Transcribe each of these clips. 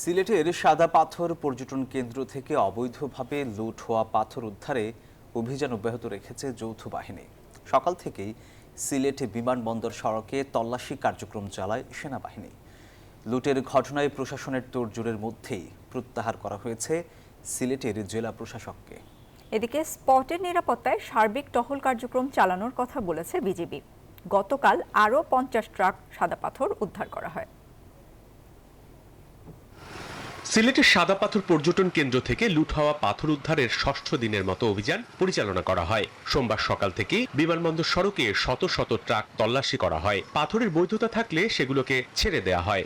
সিলেটের সাদা পাথর পর্যটন কেন্দ্র থেকে অবৈধভাবে লুট হওয়া পাথর উদ্ধারে অভিযান অব্যাহত রেখেছে যৌথ বাহিনী। সকাল থেকেই সিলেট বিমানবন্দর সড়কে তল্লাশি কার্যক্রম চালায় সেনাবাহিনী। লুটের ঘটনায় প্রশাসনের তোড়জোড়ের মধ্যেই প্রত্যাহার করা হয়েছে সিলেটের জেলা প্রশাসককে। এদিকে স্পটের নিরাপত্তায় সার্বিক টহল কার্যক্রম চালানোর কথা বলেছে বিজিবি। গতকাল আরও 50 ট্রাক সাদা পাথর উদ্ধার করা হয়। সিলেটের সাদা পাথর পর্যটন কেন্দ্র থেকে লুট হওয়া পাথর উদ্ধারের ষষ্ঠ দিনের মতো অভিযান পরিচালনা করা হয়। সোমবার সকাল থেকে বিমানবন্দর সড়কে শত শত ট্রাক তল্লাশি করা হয়। পাথরের বৈধতা থাকলে সেগুলোকে ছেড়ে দেয়া হয়।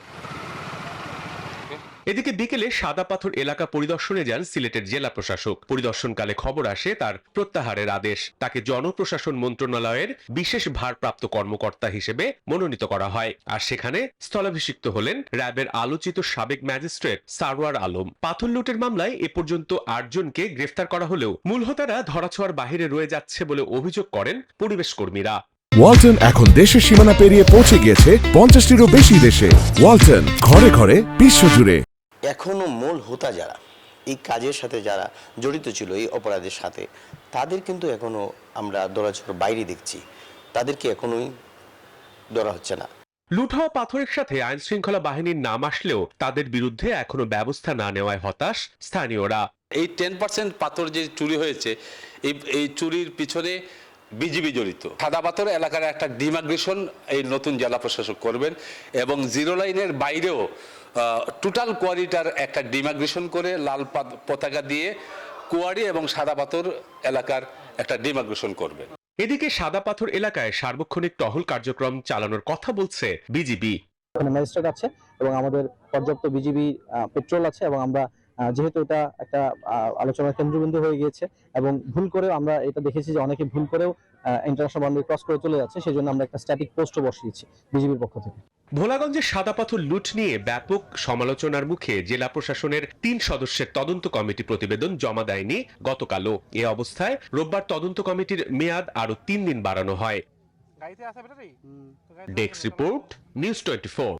এদিকে বিকেলে সাদা পাথর এলাকা পরিদর্শনে যান সিলেটের জেলা প্রশাসক। পরিদর্শনকালে খবর আসে তার প্রত্যাহারের আদেশ। তাকে জনপ্রশাসন মন্ত্রণালয়ের বিশেষ ভারপ্রাপ্ত কর্মকর্তা হিসেবে মনোনীত করা হয়। আর সেখানে স্থলাভিষিক্ত হলেন র্যাবের আলোচিত সাবেক ম্যাজিস্ট্রেট সারওয়ার আলম। পাথর লুটের মামলায় এ পর্যন্ত 8 জনকে গ্রেফতার করা হলেও মূল হোতারা ধরাছোঁয়ার বাইরে রয়ে যাচ্ছে বলে অভিযোগ করেন পরিবেশ কর্মীরা। ওয়ালটন এখন দেশের সীমানা পেরিয়ে পৌঁছে গিয়েছে 50টিরও বেশি দেশে। ওয়ালটন, ঘরে ঘরে বিশ্বজুড়ে। এখনো মূল হোতা যারা এই কাজের সাথে যারা জড়িত ছিল, এই অপরাধের সাথে, তাদের কিন্তু এখনো আমরা ধরাছোঁয়ার বাইরে দেখছি। তাদেরকে এখনোই ধরা হচ্ছে না। লুট হওয়া পাথরের সাথে আইন শৃঙ্খলা বাহিনীর নাম আসলেও তাদের বিরুদ্ধে এখনো ব্যবস্থা না নেওয়ায় হতাশ স্থানীয়রা। এই 10% পাথর যে চুরি হয়েছে, এই চুরির পিছনে বিজিবি জড়িত। সাদা পাথর এলাকার একটা ডিমাগ্রেশন এই নতুন জেলা প্রশাসক করবেন এবং জিরো লাইনের বাইরেও টোটাল কোয়ারিটার একটা ডিমাগ্রেশন করে লাল পতাকা দিয়ে কোয়ারি এবং সাদা পাথর এলাকার একটা ডিমাগ্রেশন করবেন। এদিকে সাদা পাথর এলাকায় সার্বক্ষণিক টহল কার্যক্রম চালানোর কথা বলছে বিজিবি। এখানে ম্যাজিস্ট্রেট আছে এবং আমাদের পর্যাপ্ত বিজিবি পেট্রোল আছে এবং আমরা যেহেতু এটা একটা আলোচনার কেন্দ্রবিন্দু হয়ে গিয়েছে এবং ভুল করেও আমরা এটা দেখেছি যে অনেকে ভুল করেও ইন্টারন্যাশনাল বাউন্ডারি ক্রস করে চলে যাচ্ছে, সেই জন্য আমরা একটা স্ট্যাটিক পোস্টও বসিয়েছি বিজিবির পক্ষ থেকে। ভোলাগঞ্জের সাদা পাথর লুট নিয়ে ব্যাপক সমালোচনার মুখে জেলা প্রশাসনের 3 সদস্যের তদন্ত কমিটি প্রতিবেদন জমা দেয়নি গতকালও। এ অবস্থায় রোববার তদন্ত কমিটির মেয়াদ আরো 3 দিন বাড়ানো হয়। Desk report, news 24।